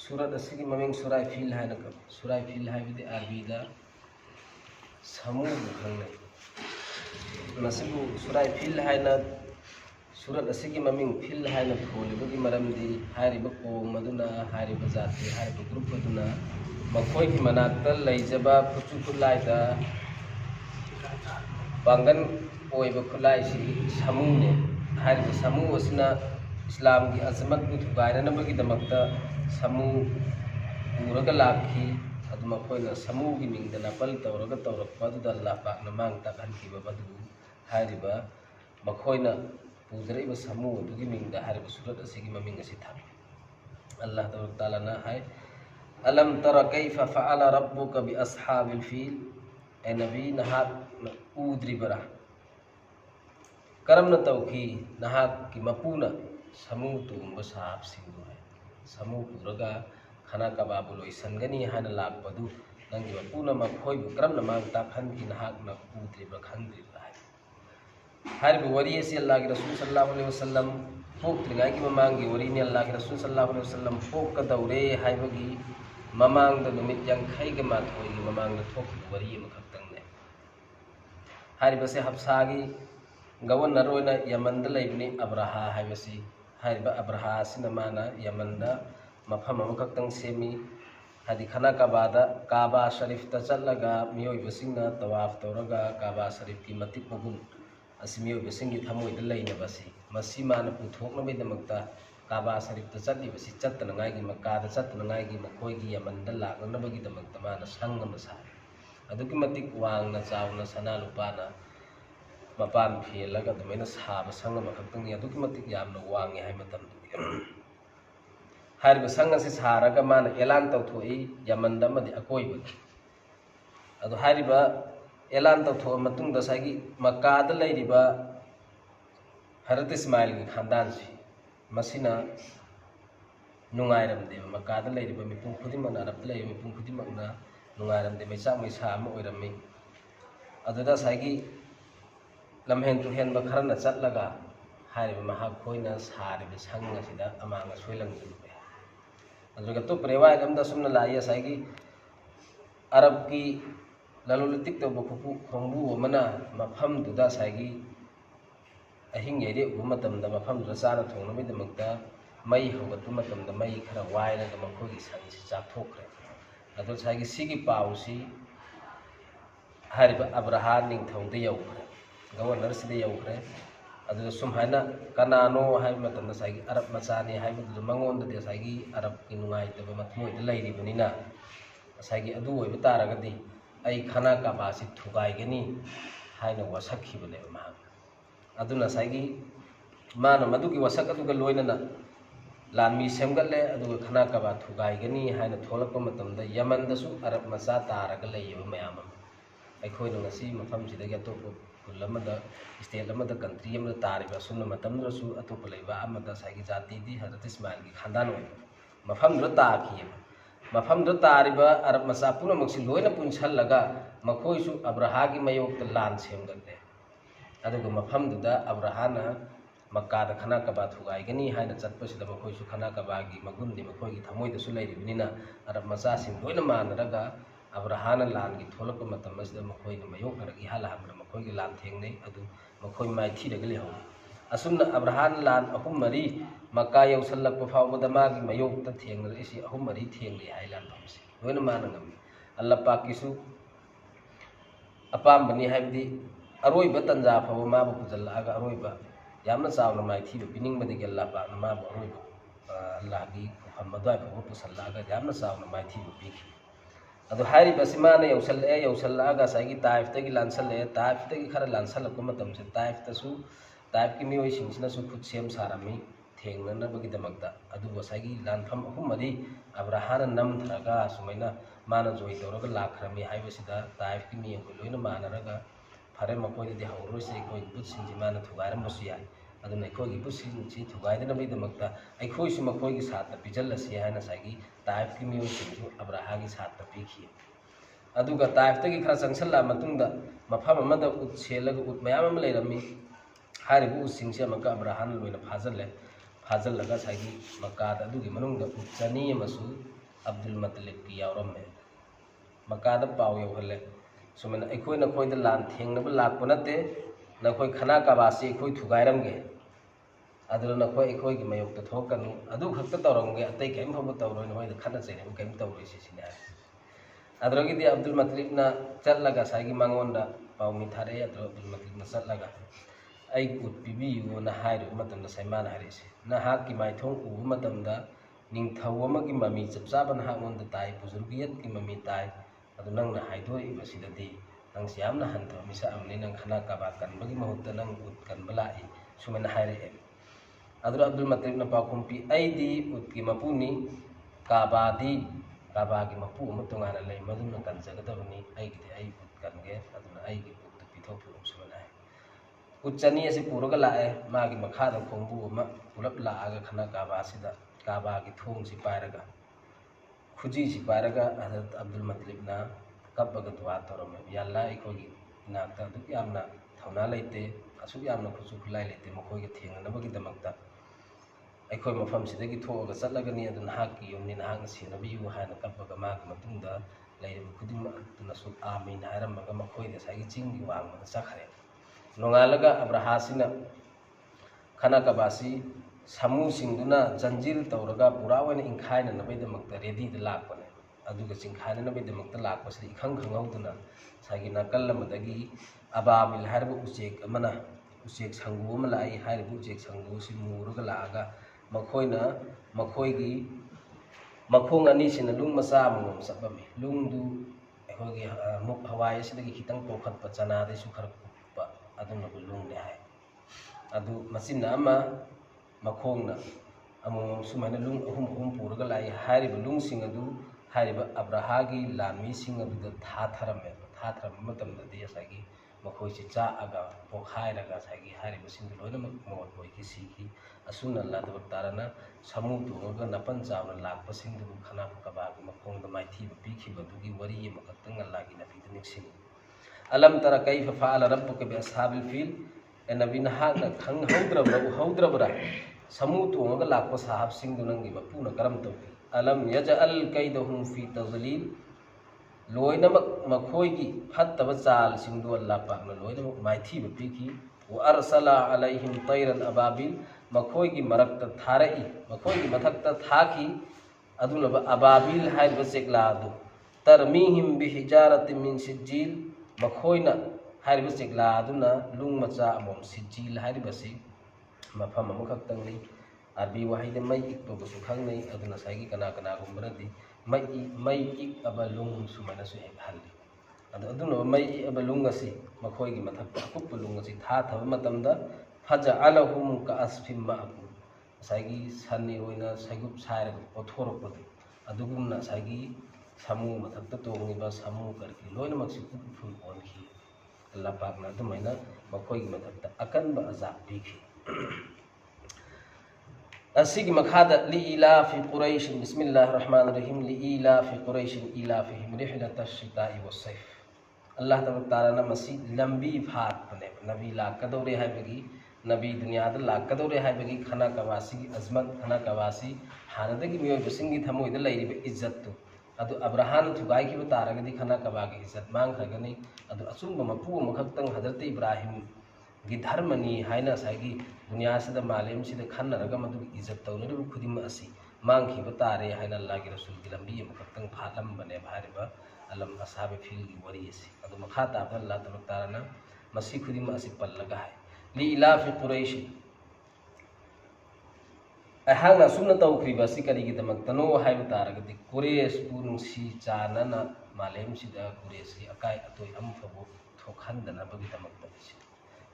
सूरत असिगी ममिंग सुराई feel है ना सुराई feel है बिदि अरबी दा समूह खंगने मसिबु सुराई फील है ना सूरत असिगी ममिंग फील है ना थोलिबगी मरमदी हारिब कोम मदुना हारिब जाति हारिब ग्रुप मदुना मखोई की मनाक्ता लैजबा खुचु खुलाइदा पांगन ओइब खुलाइसी समूह ने हारिब समूह असना इस्लाम की अजमत को थुगाइनबगी दमकता समूह पूरगा लाखी अदु मखोइना समूह की मिंगदा नापल तौरगा तौरकपा दुदा अल्लाह पाकना मांग ताकहनखिबा बदु हारिबा मखोइना पूजरइबा समूह दुगी मिंगदा हारिबा सूरत असिगी ममिंग असि थामी अल्लाह ताला ना हाय अलम तरा कैफा फअला रब्बुका बि अस्हाबिल फील ए नबी नहाक उद्रिबरा करमना तौखी नहाक की मपूना समूह तुंब साहब सिंधु है समूह पूरगा खाना कबाबु लोइसनगनी हाना लाकपदु नंगी मपूना मखोइबु करमना मांग ताकहन की नहाक न उद्रिबरा खंद्रिबरा है हारिबु वरी असी अल्लाह के रसूल सल्लल्लाहु अलैहि वसल्लम पोक्त्रिंगाई की ममांग की वरी ने अल्लाह के रसूल सल्लल्लाहु अलैहि वसल्लम पोक्कदौरे हाइबगी ममांग द नुमित यांखैगे माथोइगी ममांग द थोकी वरी अमखक्तंगने हारिबसे हफ्सागी गवर्नर ओइना यमन द लैबनी अब्राहा हाइबसी हारिबा अब्राहा सिना माना यमन द मफम अमखक्तंग सेमी हादि खाना काबा शरीफ ता चलगा मियोइबसिंगना तवाफ तौरगा काबा शरीफ की मतिक मगुन असि मियोइबसिंगी थमोइद लैनबसी मसी माना पुथोकनबैदमक्ता काबा शरीफ ता चलिबसी चत्तनगाइगी मक्कादा चत्तनगाइगी मखोइगी यमन द लाकनबगीदमक्ता माना संग मसा अदुकी मतिक वांगना चावना सना लुपाना मपान फेलगा अदुमैना साबा संग मखक्तंगी अदुकी मतिक यामना वांगे हाय मतमदुगी हारिबा संग से सारगा माना एलान तौथोई यमन द मदि अकोइबगी अदु हारिबा एलान तौथो मतुंगदा सागी मक्कादा लैरिबा हरत इस्माइल की खानदान से मसिना नुंगाइरमदे मक्कादा लैरिबा मिपुं खुदिमक अरबदा लैरिबा मिपुं खुदिमकना नुंगाइरमदे मैसा मैसा अमा ओइरम्मी अदुदा सागी लम्हेन तुहेनबा खरना चटलगा हारिबा महाक खोइना सारिबा संग असिदा अमांगा सोइलंगदुबे अदुगा तो प्रेवाय अमदा सुमना लाइया सागी अरब की ललोलितिक तो बखुपु खोंबु अमना मफमदुदा सागी अहिंग येरे उबु मतमदा मफमदुदा चाना थोंगनबैदमक्ता मई हौगत्पु मतमदा मई खरा वाइरगा मखोगी संगि चाथोखरे अदु सागी सिगी पाउसी हारिबा अब्राहा निंगथौदा यौखरे गवर्नर सिदा यौखरे अदु सुमहाना कनानो हाय मतमदा सागी अरब मचानी हाइबदु मंगोंददे सागी अरब की नुंगाइतबा मथमोइदा लैरिबनिना सागी अदु ओइबा तारगदि आई खाना काबासी थुगाइगनी हाइना वसखिबने मा अदुना सागी माना मदुगी वसक अदुगा लोइनना लानमी सेमगले अदुगा खाना काबा थुगाइगनी हाइना थोलकपा मतमदा यमनदसु अरब मचा तारगा लैयबा मयाम अखोइना ngasi मफमसिदगी अतोप खुलमदा स्टेट अमदा कंट्री अमदा तारिबा सुमना मतमदसु अतोप लैबा अमदा सागी जाति दी हजरत इस्माइल की खानदान ओइ मफमदो ताखियबा मफमदो तारिबा अरब मचा पुनमक्सि लोइना पुनसलगा मखोइसु अब्राहा की मयोक्ता लान सेमगले अदुगा मफमदुदा अब्राहाना मक्कादा खाना काबा थुगाइगनी हाइना चटपसिदा मखोइसु खाना काबागी मगुनदि मखोइगी थमोइदसु लैरिबनिना अरब मचासिंग लोइना मानरगा अब्राहाना लान की थोलकपा मतम असिदा मखोइना मयोक्नरगी हालाहमरा मखोइगी लान थेंगनै अदु मखोइ माइथिरगा लेहौ असुमना अब्राहाना लान अहुम मरी मक्का यौसल्लकपा फावबदा मागी मयोक्ता थेंगरइसि अहुम मरी थेंगले हाइ लान फमसि लोइना माना ngami अल्लाह पाकिसु अपामबनी हाइबदि अरोइबा तंजा फाव माबु पुजल्लागा अरोइबा यामना चावना माइथिबा पिनिंगबदगी अल्लाह पाकना माबु अरोइबा अल्लाह की मुहम्मदवाइ फाव पुसल्लागा यामना चावना माइथिबा पिखि अदु हारिबसि माना यौसल्लागा सागी ताइफतगी लानसल्ले ताइफतगी खरा लानसल्लकपा मतमसे ताइफतसु ताइफ की मियोइसिंगसिनासु खुद सेम सारामी थेंगननबगीदमक्ता अदु वसागी लानफम अहुम मरी अब्राहाना नमथरगा सुमैना माना जोइ तौरगा लाखरमी हाइबसिदा ताइफ की मियंग लोइना मानरगा फरे मखोइदि हौरोइसे कोइ बुतसिंगि माना थुगाइरमबसु याइ अदुना अखोइगी बुतसिंगि थुगाइदनबगीदमक्ता अखोइसु मखोइगी साथना पिजल्लसि हाइना सागी ताइफ की मियोइसिंगसु अब्राहागी साथना पिखि अदुगा ताइफतगी खरा चंगसल्ला मतुंगदा मफम अमदा उत सेलगा उत मयाम अमा लैरमी हारिबु उतसिंगसे अमका अब्राहाना लोइना फाजल्ले फाजल्लगा सागी मक्कादा अदुगी मनुंगदा उट चनी अमसु अब्दुल मतलब की यावरमे मक्कादा पाव यौहल्ले सुमन अखोय नखोयदा लान थेंगनबा लाकपा नते नखोय खना काबासी अखोय थुगायरमगे अदुना नखोय अखोयगी मयोक्ता थोकनु अदु खक्ता तौरमगे अतै कैम फबा तौरोय नोयदा खना चैने कैम तौरोय सिसिने अदुरगिदी अब्दुल मतलब चलगा सागी मंगोंदा पावमी थारे अब्दुल मतलब चलगा आई उट पीबियु ना हायरु मतमदा सैमान हारिसे नाहाकी माइथों उबु मतमदा निंगथौ अमगी ममी चपचाबन हांगोंदा ताई बुजुर्गियत की ममी ताई अदु नंगना हाइदोइबसिददी नंग सियामना हंथो मिसा अमने नंग खना काबा कनबगी महूत्ता नंग उट कनबलाई सुमन हायरे अदु अब्दुल मतलब ना पाखुमपी आईदी उट की मपुनी काबादी काबागी मपु अम तोंगाना लई मदुना कनजगदबनी आईगी आई उट कनगे अदुना आईगी उट पिथोपुरम सुमन हाय उट चनी असे पुरगा लाए मागी मखादा खोंबु अमा पुलप लाआगा खना काबासिदा काबागी थोंगसी पायरगा खुजी सी पायरगा हजरत अब्दुल मतलब ना कब्बगा दुआ तौरमे याल्ला अखोगी नाक्ता अदुक यामना थौना लेते असुक यामना खुसु खुलाई लेते मखोगी थेंगनबगी दमक्ता अखोय मफम सिदगी थोगा चलगनी अदु नाहाकी युमनि नाहाक सेनबियु हायना कब्बगा मागी मतुंगदा लैरब खुदिम अदुनसु आमीन हायरमगा मखोयदा सागी चिंगी वांगबदा चखरे नोंगालगा अब्राहासिना खना काबासी सामू सिंगदुना जंजीर तौरगा पुरा ओइना इंखायननबैदमक्ता रेडीदा लाकपने अदुगा चिंखायननबैदमक्ता लाकपसि इखंग खंगौदुना सागी नाकल अमदगी अबाबिल हायरब उचेक अमना उचेक संगु अमा लाई हायरब उचेक संगु सि मुरगा लागा मखोयना मखोयगी मखोंग अनिसिना लुंग मचा अमम सपबमी लुंगदु अखोगी मुक हवाई असिदगी खितंग पोखतपा चनादैसु खर कुप्पा अदुनबु लुंगने हाय अदु मचिन्ना अमा मखोंगना अमम सुमाइना लुंग अहुम अहुम पुरगा लाई हायरिब लुंगसिंग अदु हायरिब अब्राहागी लानमीसिंग अदुदा थाथरमे थाथरम मतमददी असागी मखोइसि चाआगा पोखायरगा सागी हायरिब सिंदु लोइनमक मोट होइकी सीकी असुना लादब तारना समू तोंगगा नपन चावना लाकपसिंदु खना काबागी मखोंगदा माइथीबा पीखिबदुगी वरी अमखक्तंग लागी नबीदा निक्सिंग अलम तरा कैफ फअल रब्बुका बि असहाबिल फील ए नबी नहाकना खंगहौद्रबरा समू तोंगगा लाकपा साहब सिंदु नंगी मपुना करम तौगी अलम यजअल कैदहुम फी तज़लील लोइनमक मखोइगी फत्तब चाल सिंदु अल्लाह पाकना लोइनमक माइथीबा पीखी व अरसला अलैहिम तैरन अबाबिल मखोइगी मरक्ता थारई मखोइगी मथक्ता थाकी अदुनब अबाबिल हायरिब चेकलादु तरमीहिम बिहिजारतिन मिन सिज्जील मखोइना हायरिब चेकलादुना लुंग मचा अमम सिज्जील हायरिबसि मफम अमखक्तंगनि अरबी वहाइदे मई इक्तोबसु खंगनै अदुना साइगी कना कना गुमबरदि मई इक अब लुंग सुमनसु एक हल्ली अदुना मई अब लुंग असि मखोइगी मथक्ता अकुप लुंग असि थाथब मतमदा फजअलहुम कअस्फिम माअकुल साइगी सन्नी ओइना साइगुप सायरग ओथोरपदु अदुगुमना साइगी समू मथक्ता तोंगिबा समू करकी लोइनमक्सि फुल ओनखि अल्लाह पाकना अदुमैना मखोइगी मथक्ता अकनबा अजाब पीखि असिगी मखादा लिइलाफि कुरैश बिस्मिल्लाहिर रहमानिर रहीम लिइलाफि कुरैश इलाफिहिम रिहलतश शिताइ वस्सैफ अल्लाह ताला मसी लंबी फाटपने नबी लाकदौरे हाइबगी नबी दुनियादा लाकदौरे हाइबगी खना कवासी अजमत खना कवासी हानदगी मियोबसिंगी थमोइदा लैरिबे इज्जतु अदु अब्राहान थुगाइखिबा तारगदी खना कबागी इज्जत मांगखरगनी अदु अचुंबा मपु अमखक्तंग हजरत इब्राहिम गी धर्मनी हाइना साइगी दुनियासिदा मालेमसिदा खन्नरगा मदुगी इज्जत तौनरिबु खुदिम असि मांगखिबा तारे हाइना अल्लाहगी रसूलगी लंबी अमखक्तंग फाटलंबने हारिबा अलम असहाबे फीलगी वरी असि अदु मखा ताबदा अल्लाह ताला मसी खुदिम असि पल्लगा हाय ली इलाफि कुरैश अहांगना सुन्ना तौखरिबा असि करिगिदमक्तनो हाइबा तारगदी कुरैश पुनुंसी चानना मालेमसिदा कुरैशगी अकाय अतोय अमफबो थोखहंदनबगिदमक्तनिसि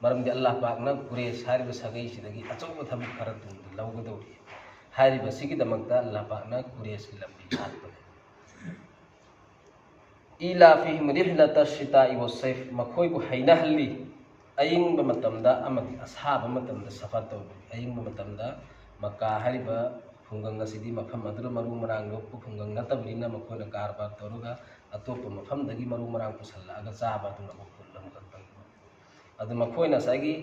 मरमदी अल्लाह पाकना कुरैश हारिबा सगैसिदगी अचौबा थबक खरा तुंगदा लौगदौरि हारिबा सिगिदमक्ता अल्लाह पाकना कुरैशगी लंबी फाटपने इलाफिहिम रिहलतश शिताइ वस्सैफ मखोइबु हैनहल्ली अयिंगबा मतमदा अमदि असाबा मतमदा सफर तौबगी अयिंगबा मतमदा मक्का हारिबा फुंगंग असिदि मफम अदुरा मरु मरांग लोकपु फुंगंग नतबनिना मखोइना कारबार तौरगा अतोप मफमदगी मरु मरांग पुसल्लागा चाबा अदुना मखोइना अदु मखोइना साइगी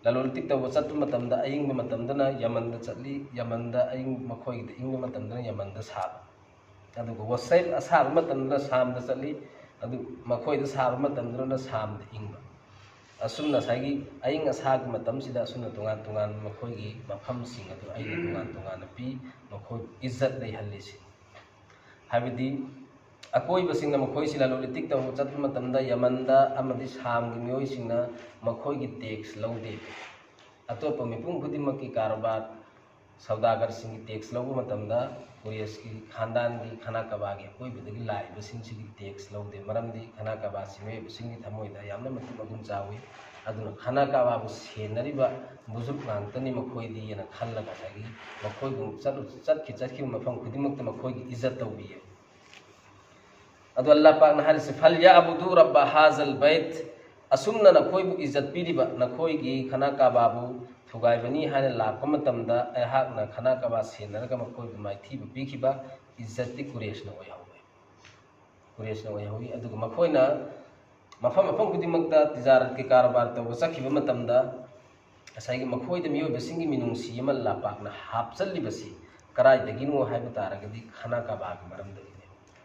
ꯂꯂꯣꯟ ꯏꯇꯤꯛ ꯇꯧꯕ ꯆꯠꯄ ꯃꯇꯝꯗ ꯑꯏꯪꯕ ꯃꯇꯝꯗꯅ ꯌꯃꯟꯗ ꯆꯠꯂꯤ, ꯌꯃꯟꯗ ꯃꯈꯣꯏꯒꯤꯗ ꯏꯪꯕ ꯃꯇꯝꯗꯅ ꯌꯃꯟꯗ ꯁꯥꯕ, ꯑꯗꯨꯒ ꯋꯥꯁꯩꯜ ꯑꯁꯥꯕ ꯃꯇꯝꯗꯅ ꯁꯥꯝꯗ ꯆꯠꯂꯤ, ꯑꯗꯨ ꯃꯈꯣꯏꯗ ꯁꯥꯕ ꯃꯇꯝꯗꯅ ꯁꯥꯝꯗ ꯏꯪꯕ, ꯑꯁꯨꯝꯅ ꯉꯁꯥꯏꯒꯤ ꯑꯏꯪ ꯑꯁꯥꯒꯤ ꯃꯇꯝꯁꯤꯗ ꯑꯁꯨꯝꯅ ꯇꯣꯉꯥꯟ ꯇꯣꯉꯥꯟꯕ ꯃꯈꯣꯏꯒꯤ ꯃꯐꯝꯁꯤꯡ ꯑꯗꯨ ꯑꯩꯅ ꯇꯣꯉꯥꯟ ꯇꯣꯉꯥꯟꯅ ꯄꯤ, ꯃꯈꯣꯏ ꯏꯖꯠ ꯂꯩꯍꯜꯂꯤꯁꯤ ꯍꯥꯏꯕꯗꯤ ꯑꯀꯣꯏꯕꯁꯤꯡꯅ ꯃꯈꯣꯏꯁꯤ ꯂꯂꯣꯟ ꯏꯇꯤꯛ ꯇꯧꯕ ꯆꯠꯄ ꯃꯇꯝꯗ ꯌꯃꯟꯗ ꯑꯃꯗꯤ ꯁꯥꯝꯒꯤ ꯃꯤꯑꯣꯏꯁꯤꯡꯅ ꯃꯈꯣꯏꯒꯤ ꯇꯦꯛꯁ ꯂꯧꯗꯦ, ꯑꯇꯣꯞꯄ ꯃꯤꯄꯨꯝ ꯈꯨꯗꯤꯡꯃꯛꯀꯤ ꯀꯥꯔꯕꯥꯔ ꯁꯧꯗꯥꯒꯔꯁꯤꯡꯒꯤ ꯇꯦꯛꯁ ꯂꯧꯕ ꯃꯇꯝꯗ ꯀꯨꯔꯦꯁꯀꯤ ꯈꯥꯟꯗꯥꯟꯒꯤ ꯈꯅꯥ ꯀꯕꯥꯒꯤ ꯑꯀꯣꯏꯕꯗꯒꯤ ꯂꯥꯛꯏꯕꯁꯤꯡꯁꯤꯒꯤ ꯇꯦꯛꯁ ꯂꯧꯗꯦ, ꯃꯔꯝꯗꯤ ꯈꯅꯥ ꯀꯕꯥꯁꯤ ꯃꯤꯑꯣꯏꯕꯁꯤꯡꯒꯤ ꯊꯃꯣꯏꯗ ꯌꯥꯝꯅ ꯃꯇꯤꯛ ꯃꯒꯨꯟ ꯆꯥꯎꯏ, ꯑꯗꯨꯅ ꯈꯅꯥ ꯀꯕꯥꯕꯨ ꯁꯦꯟꯅꯔꯤꯕ ꯕꯨꯖꯨꯔꯒ ꯉꯥꯛꯇꯅꯤ ꯃꯈꯣꯏꯗꯤ ꯍꯥꯏꯅ ꯈꯜꯂꯒ ꯉꯁꯥꯏꯒꯤ ꯃꯈꯣꯏꯕꯨ ꯆꯠꯈꯤꯕ ꯃꯐꯝ ꯈꯨꯗꯤꯡꯃꯛꯇ ꯃꯈꯣꯏꯒꯤ ꯏꯖꯠ ꯇꯧꯕꯤꯌꯦ꯫ ꯑꯗꯣ ꯑꯜꯂꯥꯍ ꯄꯥꯛꯅ ꯍꯥꯏꯔꯤꯁꯤ ꯐꯜ ꯌa'budu rabba hazal bait, ꯑꯁꯨꯝꯅ ꯅꯈꯣꯏꯕꯨ ꯏꯖꯠ ꯄꯤꯔꯤꯕ ꯅꯈꯣꯏꯒꯤ ꯈꯅꯥ ꯀꯕꯥꯕꯨ ꯊꯨꯒꯥꯏꯕꯅꯤ ꯍꯥꯏꯅ ꯂꯥꯛꯄ ꯃꯇꯝꯗ ꯑꯩꯍꯥꯛꯅ ꯈꯅꯥ ꯀꯕꯥ ꯁꯦꯟꯅꯔꯒ ꯃꯈꯣꯏꯕꯨ ꯃꯥꯏꯊꯤꯕ ꯄꯤꯈꯤꯕ ꯏꯖꯠꯇꯤ ꯀꯨꯔꯦꯁꯅ ꯑꯣꯏꯍꯧꯏ, ꯀꯨꯔꯦꯁꯅ ꯑꯣꯏꯍꯧꯏ꯫ ꯑꯗꯨꯒ ꯃꯈꯣꯏꯅ ꯃꯐꯝ ꯈꯨꯗꯤꯡꯃꯛꯇ ꯇꯤꯖꯥꯔꯠꯀꯤ ꯀꯥꯔꯕꯥꯔ ꯇꯧꯕ ꯆꯠꯈꯤꯕ ꯃꯇꯝꯗ ꯉꯁꯥꯏꯒꯤ ꯃꯈꯣꯏꯗ ꯃꯤꯑꯣꯏꯕꯁꯤꯡꯒꯤ ꯃꯤꯅꯨꯡꯁꯤ ꯑꯃ ꯑꯜꯂꯥꯍ ꯄꯥꯛꯅ ꯍꯥꯞꯆꯜꯂꯤꯕꯁꯤ ꯀꯔꯥꯏꯗꯒꯤꯅꯣ ꯍꯥꯏꯕ ꯇꯥꯔꯒꯗꯤ ꯈꯅꯥ ꯀꯕꯥꯒꯤ ꯃꯔꯝꯗꯒꯤꯅꯤ,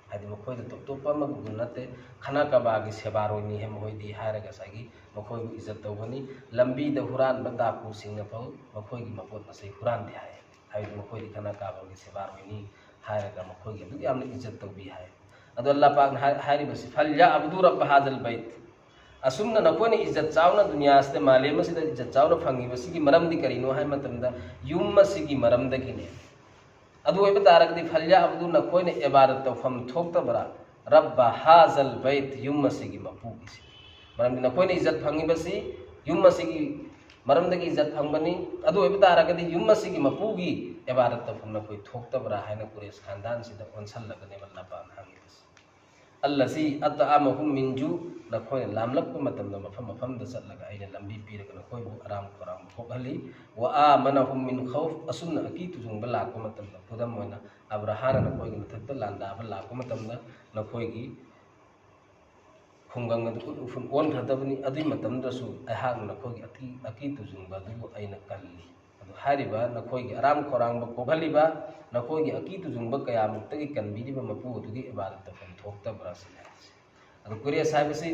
ꯍꯥꯏꯗꯤ ꯃꯈꯣꯏꯗ ꯇꯣꯞ ꯇꯣꯞꯄ ꯑꯃꯒꯨꯝ ꯅꯠꯇꯦ, ꯈꯅꯥ ꯀꯕꯥꯒꯤ ꯁꯦꯕꯥꯔꯣꯏꯅꯤ ꯃꯈꯣꯏꯗꯤ ꯍꯥꯏꯔꯒ ꯉꯁꯥꯏꯒꯤ ꯃꯈꯣꯏꯕꯨ ꯏꯖꯠ ꯇꯧꯕꯅꯤ꯫ ꯂꯝꯕꯤꯗ ꯍꯨꯔꯥꯟꯕ ꯗꯥꯀꯨꯁꯤꯡꯅ ꯐꯥꯎ ꯃꯈꯣꯏꯒꯤ ꯃꯄꯣꯠ ꯃꯆꯩ ꯍꯨꯔꯥꯟꯗꯦ ꯍꯥꯏ, ꯍꯥꯏꯕꯗꯤ ꯃꯈꯣꯏꯗꯤ ꯈꯅꯥ ꯀꯕꯥꯒꯤ ꯁꯦꯕꯥꯔꯣꯏꯅꯤ ꯍꯥꯏꯔꯒ ꯃꯈꯣꯏꯒꯤ ꯑꯗꯨꯛ ꯌꯥꯝꯅ ꯏꯖꯠ ꯇꯧꯕꯤ ꯍꯥꯏ꯫ ꯑꯗꯣ ꯑꯜꯂꯥꯍ ꯄꯥꯛꯅ ꯍꯥꯏꯔꯤꯕꯁꯤ ꯐꯜ ꯌa'budu rabba hazal bait, ꯑꯁꯨꯝꯅ ꯅꯈꯣꯏꯅ ꯏꯖꯠ ꯆꯥꯎꯅ ꯗꯨꯅꯤꯌꯥꯁꯤꯗ ꯃꯥꯂꯦꯝ ꯑꯁꯤꯗ ꯏꯖꯠ ꯆꯥꯎꯅ ꯐꯪꯉꯤꯕꯁꯤꯒꯤ ꯃꯔꯝꯗꯤ ꯀꯔꯤꯅꯣ ꯍꯥꯏꯕ ꯃꯇꯝꯗ ꯌꯨꯝ ꯑꯁꯤꯒꯤ ꯃꯔꯝꯗꯒꯤꯅꯤ꯫ ꯑꯗꯨ ꯑꯣꯏꯕ ꯇꯥꯔꯒꯗꯤ ꯐꯜ ꯌa'budu ꯅꯈꯣꯏꯅ ꯏꯕꯥꯗꯠ ꯇꯧꯐꯝ ꯊꯣꯛꯇꯕ꯭ꯔꯥ ꯔബ്ꯕ ꯍꯥꯖꯜ ꯕꯩꯠ, ꯌꯨꯝ ꯑꯁꯤꯒꯤ ꯃꯄꯨꯒꯤꯁꯤ, ꯃꯔꯝꯗꯤ ꯅꯈꯣꯏꯅ ꯏꯖꯠ ꯐꯪꯉꯤꯕꯁꯤ ꯌꯨꯝ ꯑꯁꯤꯒꯤ ꯃꯔꯝꯗꯒꯤ ꯏꯖꯠ ꯐꯪꯕꯅꯤ, ꯑꯗꯨ ꯑꯣꯏꯕ ꯇꯥꯔꯒꯗꯤ ꯌꯨꯝ ꯑꯁꯤꯒꯤ ꯃꯄꯨꯒꯤ ꯏꯕꯥꯗꯠ ꯇꯧꯐꯝ ꯅꯈꯣꯏ ꯊꯣꯛꯇꯕ꯭ꯔꯥ ꯍꯥꯏꯅ ꯀꯨꯔꯦꯁ ꯈꯥꯟꯗꯥꯟꯁꯤꯗ ꯑꯣꯟꯁꯜꯂꯒꯅꯦꯕ ꯑꯜꯂꯥꯍ ꯄꯥꯛꯅ ꯍꯪꯉꯤꯕꯁꯤ꯫ ꯑꯜꯂꯖꯤ ꯑꯇ'ꯑꯃꯍꯨꯝ ꯃꯤꯟ ꯖꯨ, ꯅꯈꯣꯏꯅ ꯂꯥꯝꯂꯛꯄ ꯃꯇꯝꯗ ꯃꯐꯝꯗ ꯆꯠꯂꯒ ꯑꯩꯅ ꯂꯝꯕꯤ ꯄꯤꯔꯒ ꯅꯈꯣꯏꯕꯨ ꯑꯔꯥꯝ ꯈꯧꯔꯥꯡꯕ ꯀꯣꯛꯍꯜꯂꯤ, ꯋꯥ ꯑꯥꯃꯅꯍꯨꯝ ꯃꯤꯟ ꯈꯧꯐ, ꯑꯁꯨꯝꯅ ꯑꯀꯤ ꯇꯨꯖꯨꯡꯕ ꯂꯥꯛꯄ ꯃꯇꯝꯗ, ꯈꯨꯗꯝ ꯑꯣꯏꯅ ꯑꯕ꯭ꯔꯥꯍꯥꯅ ꯅꯈꯣꯏꯒꯤ ꯃꯊꯛꯇ ꯂꯥꯟꯗꯥꯕ ꯂꯥꯛꯄ ꯃꯇꯝꯗ ꯅꯈꯣꯏꯒꯤ ꯈꯨꯡꯒꯪ ꯑꯗꯨ ꯎꯐꯨꯟ ꯑꯣꯟꯈ꯭ꯔꯗꯕꯅꯤ, ꯑꯗꯨꯒꯤ ꯃꯇꯝꯗꯁꯨ ꯑꯩꯍꯥꯛꯅ ꯅꯈꯣꯏꯒꯤ ꯑꯀꯤ ꯇꯨꯖꯨꯡꯕ ꯑꯗꯨꯕꯨ ꯑꯩꯅ ꯀꯜꯂꯤ꯫ ꯑꯗꯨ ꯍꯥꯏꯔꯤꯕ ꯅꯈꯣꯏꯒꯤ ꯑꯔꯥꯝ ꯈꯧꯔꯥꯡꯕ ꯀꯣꯛꯍꯜꯂꯤꯕ ꯅꯈꯣꯏꯒꯤ ꯑꯀꯤ ꯇꯨꯖꯨꯡꯕ ꯀꯌꯥꯃꯨꯛꯇꯒꯤ ꯀꯟꯕꯤꯔꯤꯕ ꯃꯄꯨ ꯑꯗꯨꯒꯤ ꯏꯕꯥꯗꯠ ꯇꯧꯐꯝ ꯊꯣꯛꯇꯕ꯭ꯔꯥ ꯁꯤꯅꯤ ꯍꯥꯏꯔꯤꯁꯤ꯫ ꯑꯗꯨ ꯀꯨꯔꯦꯁ ꯍꯥꯏꯕꯁꯤ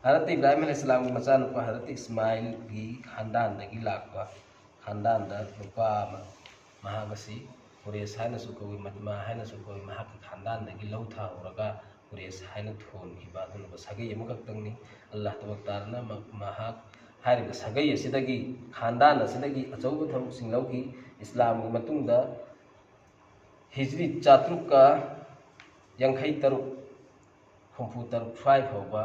ꯍꯖꯔꯠ ꯏꯕ꯭ꯔꯥꯍꯤꯝ ꯑꯂꯩꯍꯤꯁꯁꯂꯥꯝꯒꯤ ꯃꯆꯥꯅꯨꯄꯥ ꯍꯖꯔꯠ ꯏꯁꯃꯥꯏꯜꯒꯤ ꯈꯥꯟꯗꯥꯟꯗꯒꯤ ꯂꯥꯛꯄ ꯈꯥꯟꯗꯥꯟꯗ ꯅꯨꯄꯥ ꯑꯃ, ꯃꯍꯥꯛ ꯑꯁꯤ ꯀꯨꯔꯦꯁ ꯍꯥꯏꯅꯁꯨ ꯀꯧꯏ, ꯃꯗꯃꯥ ꯍꯥꯏꯅꯁꯨ ꯀꯧꯏ, ꯃꯍꯥꯛꯀꯤ ꯈꯥꯟꯗꯥꯟꯗꯒꯤ ꯂꯧ ꯊꯥꯍꯧꯔꯒ ꯀꯨꯔꯦꯁ ꯍꯥꯏꯅ ꯊꯣꯟꯈꯤꯕ ꯑꯗꯨꯒꯨꯝꯕ ꯁꯥꯒꯩ ꯑꯃꯈꯛꯇꯪꯅꯤ꯫ ꯑꯜꯂꯥꯍ ꯇꯕꯥꯔꯛ ꯇꯥꯂꯥꯅ ꯃꯍꯥꯛ ꯍꯥꯏꯔꯤꯕ ꯁꯥꯒꯩ ꯑꯁꯤꯗꯒꯤ, ꯈꯥꯟꯗꯥꯟ ꯑꯁꯤꯗꯒꯤ ꯑꯆꯧꯕ ꯊꯕꯛꯁꯤꯡ ꯂꯧꯈꯤ꯫ ꯏꯁꯂꯥꯝꯒꯤ ꯃꯇꯨꯡꯗ ꯍꯤꯖ꯭ꯔꯤ 483 63 ꯁ꯭ꯋꯥꯏ ꯐꯥꯎꯕ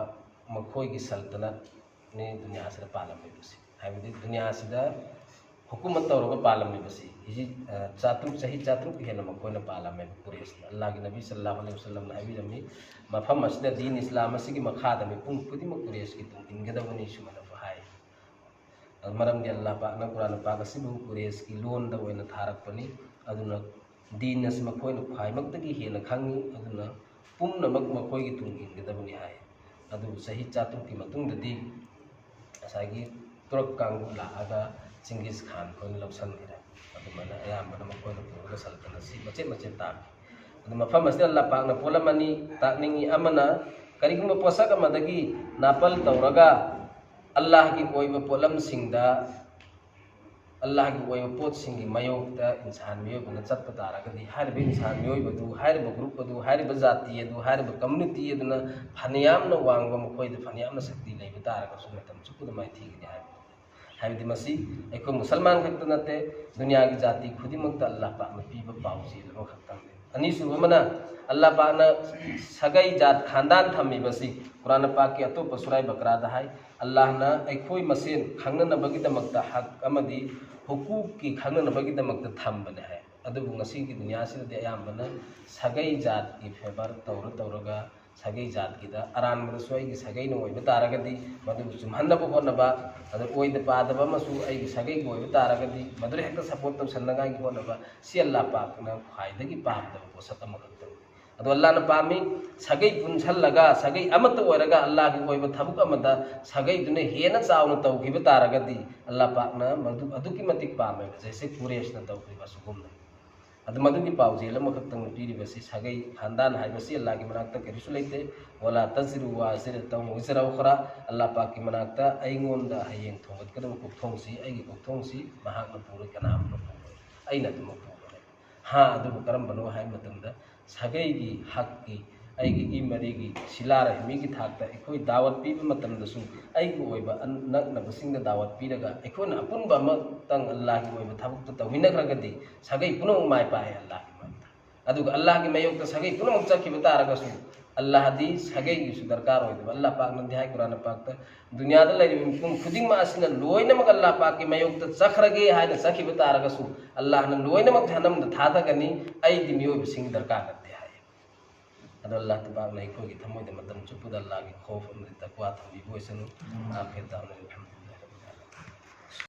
ꯃꯈꯣꯏꯒꯤ ꯁꯜꯇꯅꯠꯅꯤ ꯗꯨꯅꯤꯌꯥꯁꯤꯗ ꯄꯥꯜꯂꯝꯃꯤꯕꯁꯤ, ꯍꯥꯏꯕꯗꯤ ꯗꯨꯅꯤꯌꯥꯁꯤꯗ ꯍꯨꯀꯨꯃꯠ ꯇꯧꯔꯒ ꯄꯥꯜꯂꯝꯃꯤꯕꯁꯤ ꯆꯍꯤ 400 ꯍꯦꯟꯅ ꯃꯈꯣꯏꯅ ꯄꯥꯜꯂꯝꯃꯦꯕ ꯀꯨꯔꯦꯁꯅ꯫ ꯑꯜꯂꯥꯍꯒꯤ ꯅꯕꯤ ꯁꯜꯂꯜꯂꯥꯍꯨ ꯑꯂꯩꯍꯤ ꯋꯁꯜꯂꯝꯅ ꯍꯥꯏꯕꯤꯔꯝꯃꯤ, ꯃꯐꯝ ꯑꯁꯤꯗ ꯗꯤꯟ ꯏꯁꯂꯥꯝ ꯑꯁꯤꯒꯤ ꯃꯈꯥꯗ ꯃꯤꯄꯨꯝ ꯈꯨꯗꯤꯡꯃꯛ ꯀꯨꯔꯦꯁꯀꯤ ꯇꯨꯡ ꯏꯟꯒꯗꯕꯅꯤ ꯁꯨꯃꯥꯏꯅꯁꯨ ꯍꯥꯏ꯫ ꯃꯔꯝꯗꯤ ꯑꯜꯂꯥꯍ ꯄꯥꯛꯅ ꯀꯨꯔꯥꯟ ꯄꯥꯛ ꯑꯁꯤꯕꯨ ꯀꯨꯔꯦꯁꯀꯤ ꯂꯣꯟꯗ ꯑꯣꯏꯅ ꯊꯥꯔꯛꯄꯅꯤ, ꯑꯗꯨꯅ ꯗꯤꯟ ꯑꯁꯤ ꯃꯈꯣꯏꯅ ꯈ꯭ꯋꯥꯏꯃꯛꯇꯒꯤ ꯍꯦꯟꯅ ꯈꯪꯉꯤ, ꯑꯗꯨꯅ ꯄꯨꯝꯅꯃꯛ ꯃꯈꯣꯏꯒꯤ ꯇꯨꯡ ꯏꯟꯒꯗꯕꯅꯤ ꯍꯥꯏ꯫ ꯑꯗꯨꯕꯨ ꯆꯍꯤ 400ꯀꯤ ꯃꯇꯨꯡꯗꯗꯤ ꯉꯁꯥꯏꯒꯤ ꯇꯨꯔꯛ ꯀꯥꯡꯕꯨ ꯂꯥꯛꯑꯒ ꯆꯤꯡꯒꯤꯁ ꯈꯥꯟ ꯈꯣꯏꯅ ꯂꯧꯁꯤꯟꯈ꯭ꯔꯦ, ꯑꯗꯨꯃꯥꯏꯅ ꯑꯌꯥꯝꯕꯅ ꯃꯈꯣꯏꯅ ꯄꯨꯔꯒ ꯁꯜꯇꯅꯠꯁꯤ ꯃꯆꯦꯠ ꯃꯆꯦꯠ ꯇꯥꯈꯤ꯫ ꯑꯗꯨ ꯃꯐꯝ ꯑꯁꯤꯗ ꯑꯜꯂꯥꯍ ꯄꯥꯛꯅ ꯄꯣꯠꯂꯝ ꯑꯅꯤ ꯇꯥꯛꯅꯤꯡꯉꯤ, ꯑꯃꯅ ꯀꯔꯤꯒꯨꯝꯕ ꯄꯣꯠꯁꯛ ꯑꯃꯗꯒꯤ ꯅꯥꯄꯜ ꯇꯧꯔꯒ ꯑꯜꯂꯥꯍꯒꯤ ꯑꯣꯏꯕ ꯄꯣꯠꯂꯝꯁꯤꯡꯗ, ꯑꯜꯂꯥꯍꯒꯤ ꯑꯣꯏꯕ ꯄꯣꯠꯁꯤꯡꯒꯤ ꯃꯥꯌꯣꯛꯇ ꯏꯟꯁꯥꯟ ꯃꯤꯑꯣꯏꯕꯅ ꯆꯠꯄ ꯇꯥꯔꯒꯗꯤ ꯍꯥꯏꯔꯤꯕ ꯏꯟꯁꯥꯟ ꯃꯤꯑꯣꯏꯕꯗꯨ, ꯍꯥꯏꯔꯤꯕ ꯒ꯭ꯔꯨꯞ ꯑꯗꯨ, ꯍꯥꯏꯔꯤꯕ ꯖꯥꯇꯤ ꯑꯗꯨ, ꯍꯥꯏꯔꯤꯕ ꯀꯝꯃꯨꯅꯤꯇꯤ ꯑꯗꯨꯅ ꯐꯅꯌꯥꯝꯅ ꯋꯥꯡꯕ, ꯃꯈꯣꯏꯗ ꯐꯅꯌꯥꯝꯅ ꯁꯛꯇꯤ ꯂꯩꯕ ꯇꯥꯔꯒꯁꯨ ꯃꯇꯝ ꯆꯨꯞꯄꯗ ꯃꯥꯏꯊꯤꯒꯅꯤ ꯍꯥꯏꯕꯗꯤ ꯃꯁꯤ ꯑꯩꯈꯣꯏ ꯃꯨꯁꯜꯃꯥꯟ ꯈꯛꯇ ꯅꯠꯇꯦ, ꯗꯨꯅꯤꯌꯥꯒꯤ ꯖꯥꯇꯤ ꯈꯨꯗꯤꯡꯃꯛꯇ ꯑꯜꯂꯥꯍ ꯄꯥꯛꯅ ꯄꯤꯕ ꯄꯥꯎꯖꯦꯜ ꯑꯃꯈꯛꯇꯪꯅꯤ꯫ ꯑꯅꯤꯁꯨꯕ ꯑꯃꯅ ꯑꯜꯂꯥꯍ ꯄꯥꯛꯅ ꯁꯥꯒꯩ ꯖꯥꯠ ꯈꯥꯟꯗꯥꯟ ꯊꯝꯃꯤꯕꯁꯤ ꯀꯨꯔꯥꯟ ꯄꯥꯛꯀꯤ ꯑꯇꯣꯞꯄ ꯁꯨꯔꯥꯏ ꯕꯀꯔꯥꯗ ꯍꯥꯏ, ꯑꯜꯂꯥꯍꯅ ꯑꯩꯈꯣꯏ ꯃꯁꯦꯟ ꯈꯪꯅꯅꯕꯒꯤꯗꯃꯛꯇ ꯍꯛ ꯑꯃꯗꯤ ꯍꯨꯀꯨꯛꯀꯤ ꯈꯪꯅꯅꯕꯒꯤꯗꯃꯛꯇ ꯊꯝꯕꯅꯦ ꯍꯥꯏ꯫ ꯑꯗꯨꯕꯨ ꯉꯁꯤꯒꯤ ꯗꯨꯅꯤꯌꯥꯁꯤꯗꯗꯤ ꯑꯌꯥꯝꯕꯅ ꯁꯥꯒꯩ ꯖꯥꯠꯀꯤ ꯐꯦꯚꯔ ꯇꯧꯔꯒ ꯁꯥꯒꯩ ꯖꯥꯠꯀꯤꯗ ꯑꯔꯥꯟꯕꯗꯁꯨ ꯑꯩꯒꯤ ꯁꯥꯒꯩꯅ ꯑꯣꯏꯕ ꯇꯥꯔꯒꯗꯤ ꯃꯗꯨꯕꯨ ꯆꯨꯝꯍꯟꯅꯕ ꯍꯣꯠꯅꯕ, ꯑꯗꯨ ꯑꯣꯏꯗ ꯄꯥꯗꯕ ꯑꯃꯁꯨ ꯑꯩꯒꯤ ꯁꯥꯒꯩꯒꯤ ꯑꯣꯏꯕ ꯇꯥꯔꯒꯗꯤ ꯃꯗꯨꯗ ꯍꯦꯛꯇ ꯁꯞꯄꯣꯔꯠ ꯇꯧꯁꯟꯅꯉꯥꯏꯒꯤ ꯍꯣꯠꯅꯕ, ꯁꯤ ꯑꯜꯂꯥꯍ ꯄꯥꯛꯅ ꯈ꯭ꯋꯥꯏꯗꯒꯤ ꯄꯥꯝꯗꯕ ꯄꯣꯠꯁꯛ ꯑꯃꯈꯛꯇꯅꯤ꯫ अदो अल्लाह न पामी सगै पुनसल्लगा सगै अमत ओइरगा अल्लाह की ओइबा थबुक अमदा सगै दुने हेना चाउन तौखिबा तारगदी अल्लाह पाकना मधु अदुकी मतिक पामे जैसे कुरेश न तौखिबा सुगुमना अदु मधुकी पाउजे लमखतंग पीरिबसी सगै खानदान हाइबसी अल्लाह की मनाक्ता करिसु लेते वला तजरु वाजिरतम विजरा उखरा अल्लाह पाक की मनाक्ता अइंगोंदा हयेंग थोंगतकदम कुक्थोंगसी अइगी कुक्थोंगसी महाकना पुरो कनामनो पुरो अइना तुम पुरो हाँ अदु करम हाय मतंदा सगैगी हक्की अइगी इमरीगी सिलार हिमीगी थाकता एखोय दावत पीबा मतंदसु अइगी ओइबा नकनबसिंग दावत पीरगा एखोन अपुनबा मतंग अल्लाह की ओइबा थबुक तविनग्रगदी सगै पुनो माय पाए अल्लाह की मत अदुगा अल्लाह की मयोक्ता सगै पुनो चखिबा तारगसु अल्लाह दी सगै की दरकार होइदबा अल्लाह पाक न ध्याय कुरान पाक दुनिया दा लैरि मिपुम खुदिंग मा असिना लोइनमक अल्लाह पाक की मयोक्ता चखरगे हायना चखिबा तारगसु अल्लाह न लोइनमक ध्यानम द थादगनी अइ दि मियोबसिंग दरकार नते हाय अदो अल्लाह तबारक न इखोगी थमोइद मतम चुपुद अल्लाह की खौफ अमृत तकवा थमी बोइसनु आखिर दावना